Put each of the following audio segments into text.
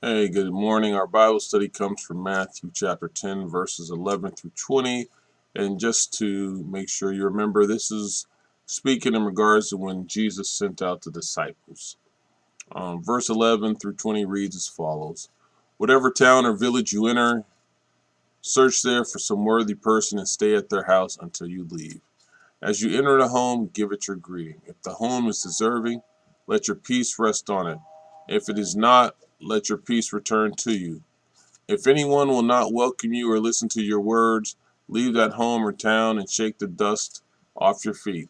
Hey, good morning. Our Bible study comes from Matthew chapter 10, verses 11 through 20. And just to make sure you remember, this is speaking in regards to when Jesus sent out the disciples. Verse 11 through 20 reads as follows: Whatever town or village you enter, search there for some worthy person and stay at their house until you leave. As you enter the home, give it your greeting. If the home is deserving, let your peace rest on it. If it is not, let your peace return to you. If anyone will not welcome you or listen to your words, leave that home or town and shake the dust off your feet.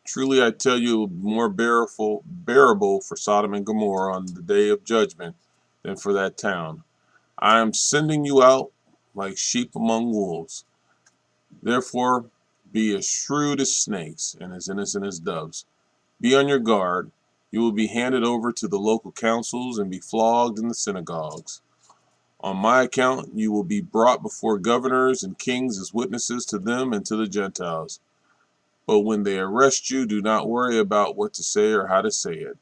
Truly I tell you, it will be more bearable for Sodom and Gomorrah on the day of judgment than for that town. I am sending you out like sheep among wolves. Therefore, be as shrewd as snakes and as innocent as doves. Be on your guard. You will be handed over to the local councils and be flogged in the synagogues. On my account, you will be brought before governors and kings as witnesses to them and to the Gentiles. But when they arrest you, do not worry about what to say or how to say it.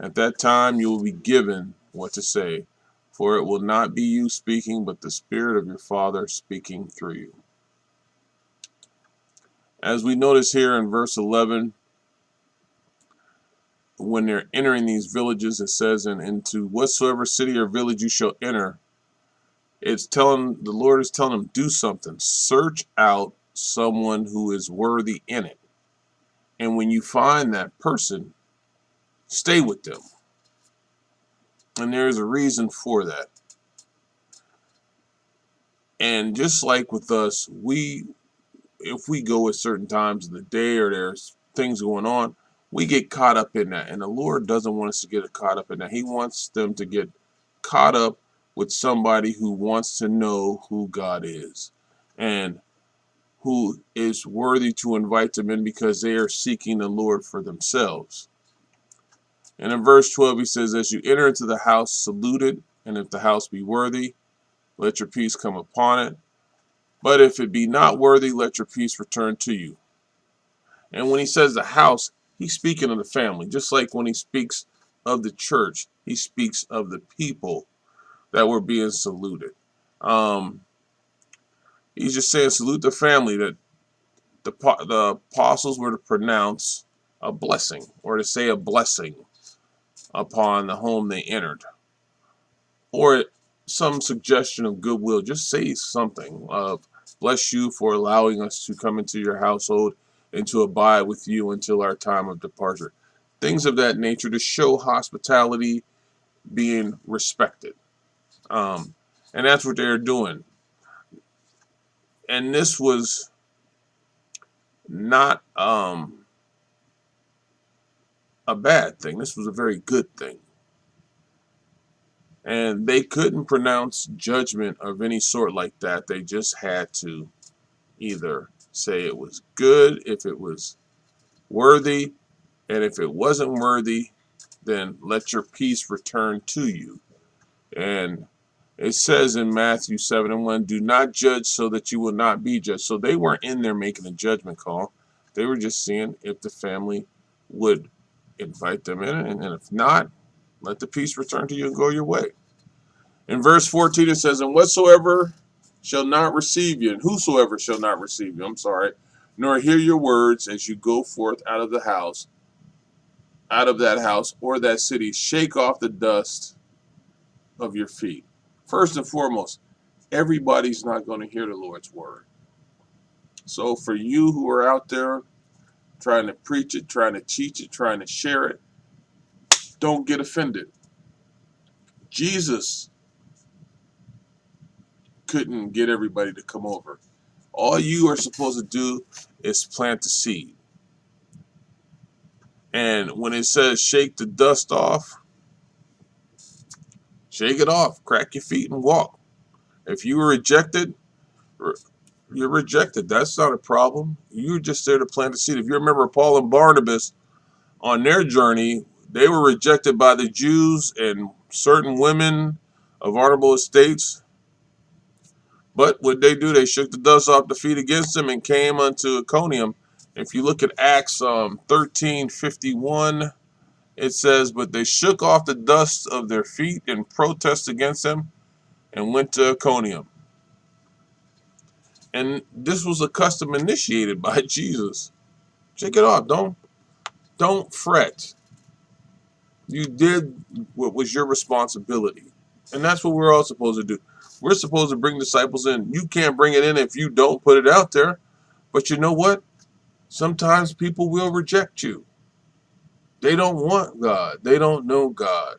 At that time, you will be given what to say, for it will not be you speaking, but the Spirit of your Father speaking through you. As we notice here in verse 11, when they're entering these villages, it says, and into whatsoever city or village you shall enter, the Lord is telling them, do something. Search out someone who is worthy in it. And when you find that person, stay with them. And there's a reason for that. And just like with us, if we go at certain times of the day or there's things going on, we get caught up in that. And the Lord doesn't want us to get caught up in that. He wants them to get caught up with somebody who wants to know who God is and who is worthy to invite them in because they are seeking the Lord for themselves. And in verse 12, he says, as you enter into the house, salute it, and if the house be worthy, let your peace come upon it. But if it be not worthy, let your peace return to you. And when he says the house, he's speaking of the family. Just like when he speaks of the church, he speaks of the people that were being saluted. He's just saying, salute the family, that the apostles were to pronounce a blessing or to say a blessing upon the home they entered, or some suggestion of goodwill. Just say something of bless you for allowing us to come into your household and to abide with you until our time of departure. Things of that nature to show hospitality, being respected. And that's what they're doing. And this was not a bad thing. This was a very good thing. And they couldn't pronounce judgment of any sort like that. They just had to either say it was good, if it was worthy, and if it wasn't worthy, then let your peace return to you. And it says in Matthew 7:1, do not judge so that you will not be judged. So they weren't in there making a judgment call. They were just seeing if the family would invite them in, and if not, let the peace return to you and go your way. In verse 14, it says, and whatsoever shall not receive you, and whosoever shall not receive you, nor hear your words as you go forth out of that house or that city, shake off the dust of your feet. First and foremost, everybody's not going to hear the Lord's word. So for you who are out there trying to preach it, trying to teach it, trying to share it, don't get offended. Jesus couldn't get everybody to come over. All you are supposed to do is plant the seed. And when it says shake the dust off, shake it off, crack your feet and walk. If you were rejected, you're rejected. That's not a problem. You're just there to plant the seed. If you remember Paul and Barnabas on their journey, they were rejected by the Jews and certain women of honorable estates. But what they do, they shook the dust off the feet against them and came unto Iconium. If you look at Acts 13:51 It says, but they shook off the dust of their feet in protest against him and went to Iconium. And this was a custom initiated by Jesus. Check it out. Don't fret. You did what was your responsibility. And that's what we're all supposed to do. We're supposed to bring disciples in. You can't bring it in if you don't put it out there. But you know what? Sometimes people will reject you. They don't want God. They don't know God.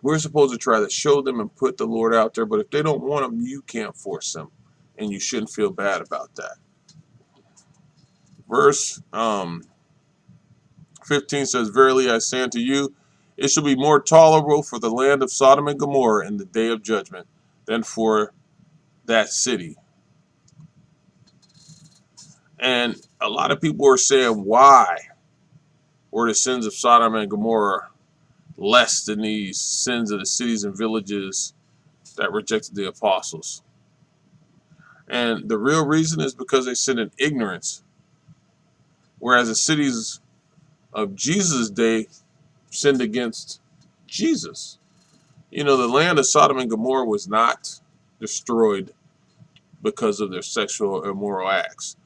We're supposed to try to show them and put the Lord out there. But if they don't want him, you can't force them. And you shouldn't feel bad about that. Verse 15 says, verily I say unto you, it shall be more tolerable for the land of Sodom and Gomorrah in the day of judgment than for that city. And a lot of people are saying, why were the sins of Sodom and Gomorrah less than these sins of the cities and villages that rejected the apostles? And the real reason is because they sinned in ignorance, whereas the cities of Jesus' day sinned against Jesus. You know, the land of Sodom and Gomorrah was not destroyed because of their sexual or immoral acts.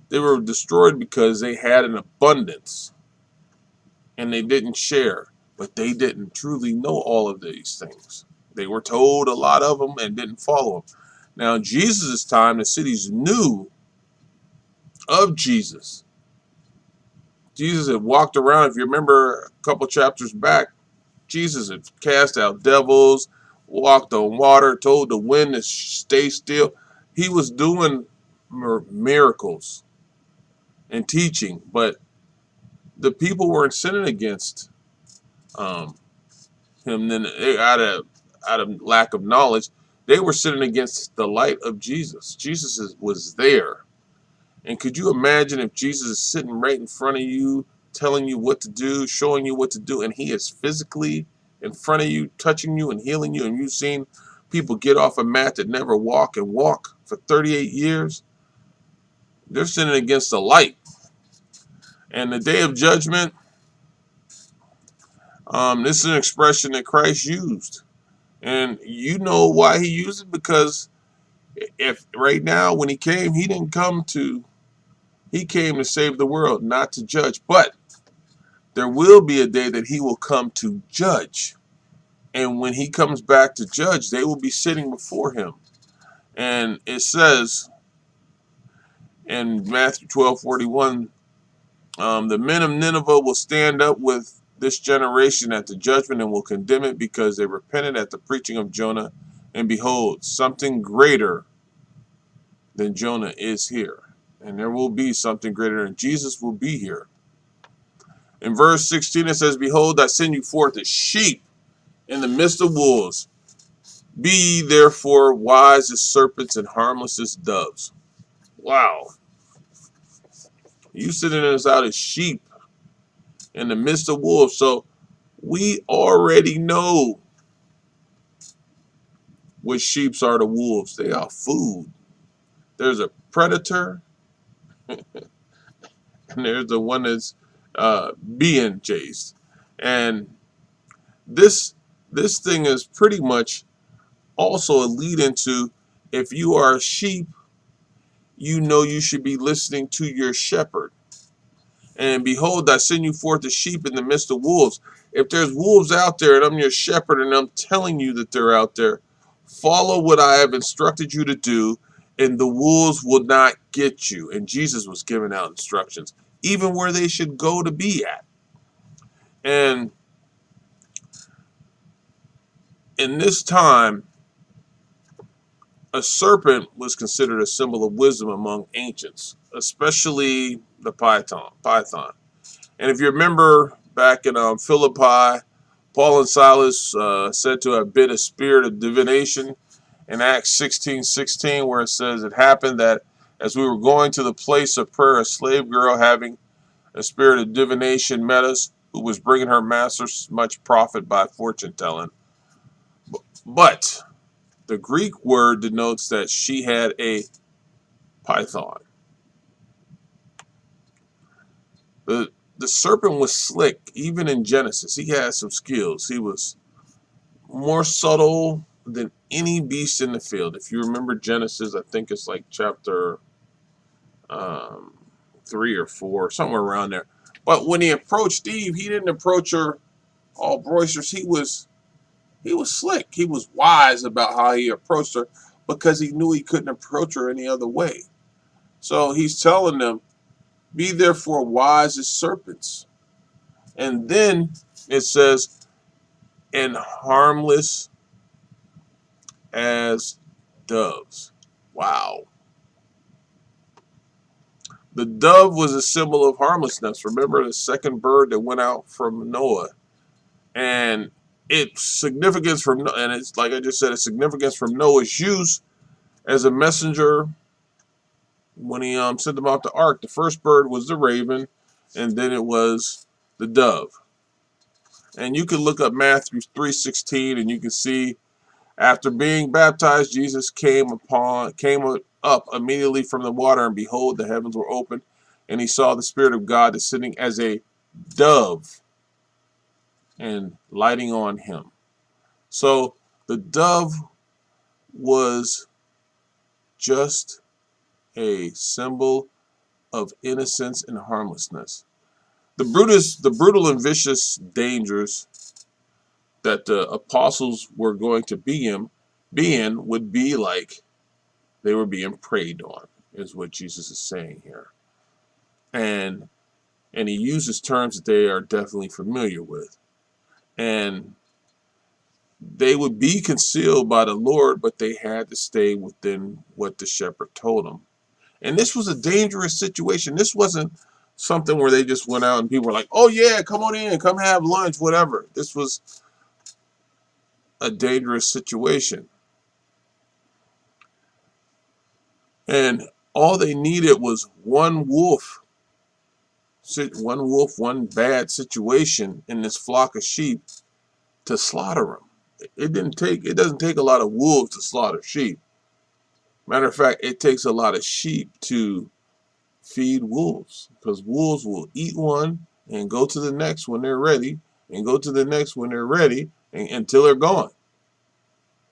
They were destroyed because they had an abundance and they didn't share. But they didn't truly know all of these things. They were told a lot of them and didn't follow them. Now, in Jesus' time, the cities knew of Jesus. Jesus had walked around. If you remember a couple chapters back, Jesus had cast out devils, walked on water, told the wind to stay still. He was doing miracles and teaching, but the people weren't sinning against him. Then out of lack of knowledge, they were sinning against the light of Jesus. Jesus was there. And could you imagine if Jesus is sitting right in front of you, telling you what to do, showing you what to do, and he is physically in front of you, touching you and healing you, and you've seen people get off a mat that never walk and walk for 38 years? They're sinning against the light. And the day of judgment, this is an expression that Christ used. And you know why he used it? Because if right now when he came, he came to save the world, not to judge. But there will be a day that he will come to judge. And when he comes back to judge, they will be sitting before him. And it says in Matthew 12:41, the men of Nineveh will stand up with this generation at the judgment and will condemn it because they repented at the preaching of Jonah. And behold, something greater than Jonah is here. And there will be something greater, and Jesus will be here. In verse 16, it says, behold, I send you forth as sheep in the midst of wolves. Be ye therefore wise as serpents and harmless as doves. Wow. You sending us out as sheep in the midst of wolves. So we already know what sheeps are to wolves. They are food. There's a predator, and there's the one that's being chased. And this thing is pretty much also a lead into, if you are a sheep, you know you should be listening to your shepherd. And behold, I send you forth as sheep in the midst of wolves. If there's wolves out there and I'm your shepherd and I'm telling you that they're out there, follow what I have instructed you to do, and the wolves will not get you. And Jesus was giving out instructions, even where they should go to be at. And in this time, a serpent was considered a symbol of wisdom among ancients, especially the python. And if you remember back in Philippi, Paul and Silas said to have been a spirit of divination in Acts 16:16, where it says, it happened that as we were going to the place of prayer, a slave girl having a spirit of divination met us, who was bringing her masters much profit by fortune telling. But the Greek word denotes that she had a python. The the serpent was slick. Even in Genesis, he had some skills. He was more subtle than any beast in the field. If you remember Genesis, I think it's like chapter um, 3 or 4, somewhere around there. But when he approached Eve, he didn't approach her all boisterous. He was slick. He was wise about how he approached her because he knew he couldn't approach her any other way. So he's telling them, be therefore wise as serpents. And then it says, and harmless as doves. Wow. The dove was a symbol of harmlessness. Remember the second bird that went out from Noah. And its significance from, and it's like I just said, its significance from Noah's use as a messenger when he sent them out the ark. The first bird was the raven, and then it was the dove. And you can look up Matthew 3:16, and you can see after being baptized, Jesus came up immediately from the water, and behold, the heavens were opened, and he saw the Spirit of God descending as a dove and lighting on him. So the dove was just a symbol of innocence and harmlessness. The brutal and vicious dangers that the apostles were going to be in would be like they were being preyed on, is what Jesus is saying here. And he uses terms that they are definitely familiar with. And they would be concealed by the Lord, but they had to stay within what the shepherd told them. And this was a dangerous situation. This wasn't something where they just went out and people were like, oh yeah, come on in, come have lunch, whatever. This was a dangerous situation. And all they needed was one wolf, one bad situation in this flock of sheep to slaughter them. It doesn't take a lot of wolves to slaughter sheep. Matter of fact, it takes a lot of sheep to feed wolves, because wolves will eat one and go to the next when they're ready, and go to the next when they're ready, until they're gone.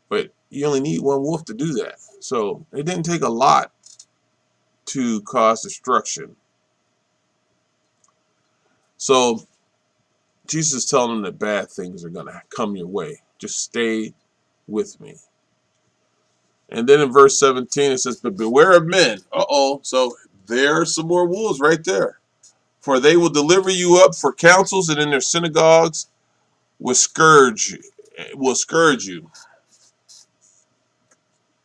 But you only need one wolf to do that. So it didn't take a lot to cause destruction. So Jesus is telling them that bad things are going to come your way. Just stay with me. And then in verse 17 it says, but beware of men. So there are some more wolves right there. For they will deliver you up for councils, and in their synagogues will scourge you.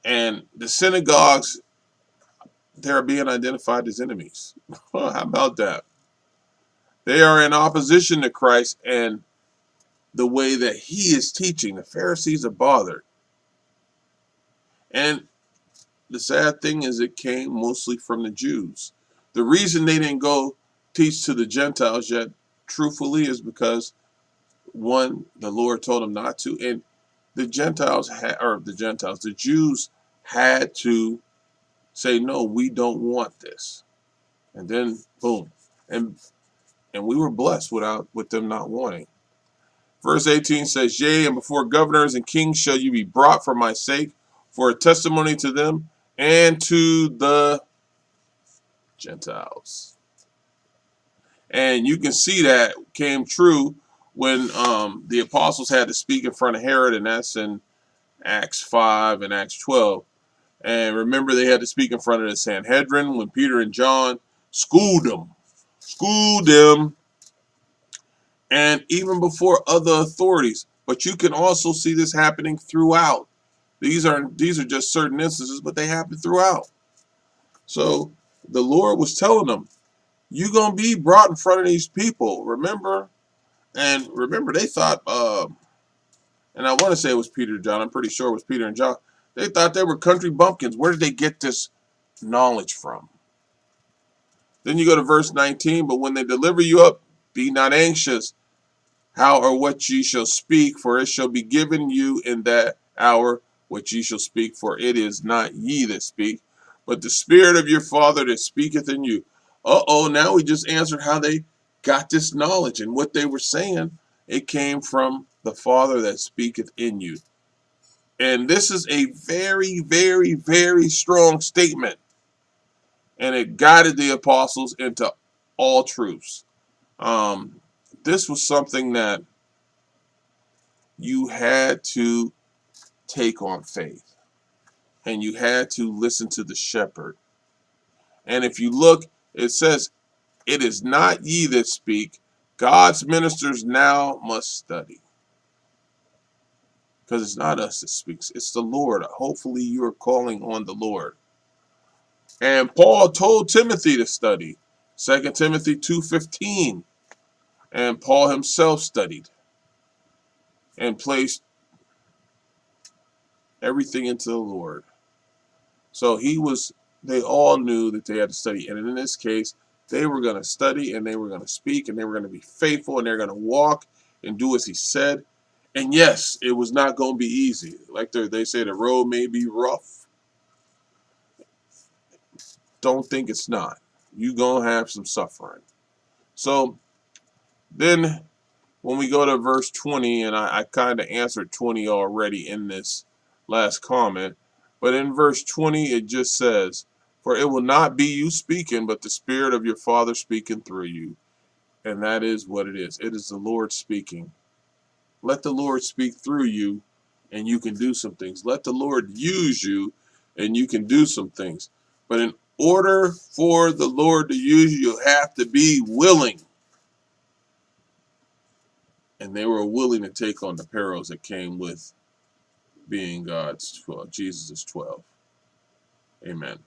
And the synagogues, they're being identified as enemies. How about that? They are in opposition to Christ and the way that he is teaching. The Pharisees are bothered. And the sad thing is it came mostly from the Jews. The reason they didn't go teach to the Gentiles yet, truthfully, is because, one, the Lord told them not to, and the Jews had to say, no, we don't want this. And then, boom. And we were blessed with them not wanting. Verse 18 says, yea, and before governors and kings shall you be brought for my sake, for a testimony to them and to the Gentiles. And you can see that came true when the apostles had to speak in front of Herod, and that's in Acts 5 and Acts 12. And remember, they had to speak in front of the Sanhedrin when Peter and John schooled them. And even before other authorities. But you can also see this happening throughout. These are just certain instances, but they happen throughout. So the Lord was telling them, you're going to be brought in front of these people. Remember, they thought, and I want to say it was Peter and John. I'm pretty sure it was Peter and John. They thought they were country bumpkins. Where did they get this knowledge from? Then you go to verse 19. But when they deliver you up, be not anxious how or what ye shall speak, for it shall be given you in that hour what ye shall speak. For it is not ye that speak, but the Spirit of your Father that speaketh in you. Now we just answered how they got this knowledge, and what they were saying, it came from the Father that speaketh in you. And this is a very, very, very strong statement. And it guided the apostles into all truths. This was something that you had to take on faith. And you had to listen to the shepherd. And if you look, it says, it is not ye that speak. God's ministers now must study. Because it's not us that speaks. It's the Lord. Hopefully you are calling on the Lord. And Paul told Timothy to study. 2 Timothy 2:15. And Paul himself studied and placed everything into the Lord. So they all knew that they had to study. And in this case, they were going to study and they were going to speak and they were going to be faithful and they're going to walk and do as he said. And yes, it was not going to be easy. Like they say, the road may be rough. Don't think it's not. You're going to have some suffering. So then when we go to verse 20, and I kind of answered 20 already in this last comment, but in verse 20 it just says, for it will not be you speaking, but the Spirit of your Father speaking through you. And that is what it is. It is the Lord speaking. Let the Lord speak through you, and you can do some things. Let the Lord use you, and you can do some things. But in order for the Lord to use you, you have to be willing. And they were willing to take on the perils that came with being Jesus' 12. Amen.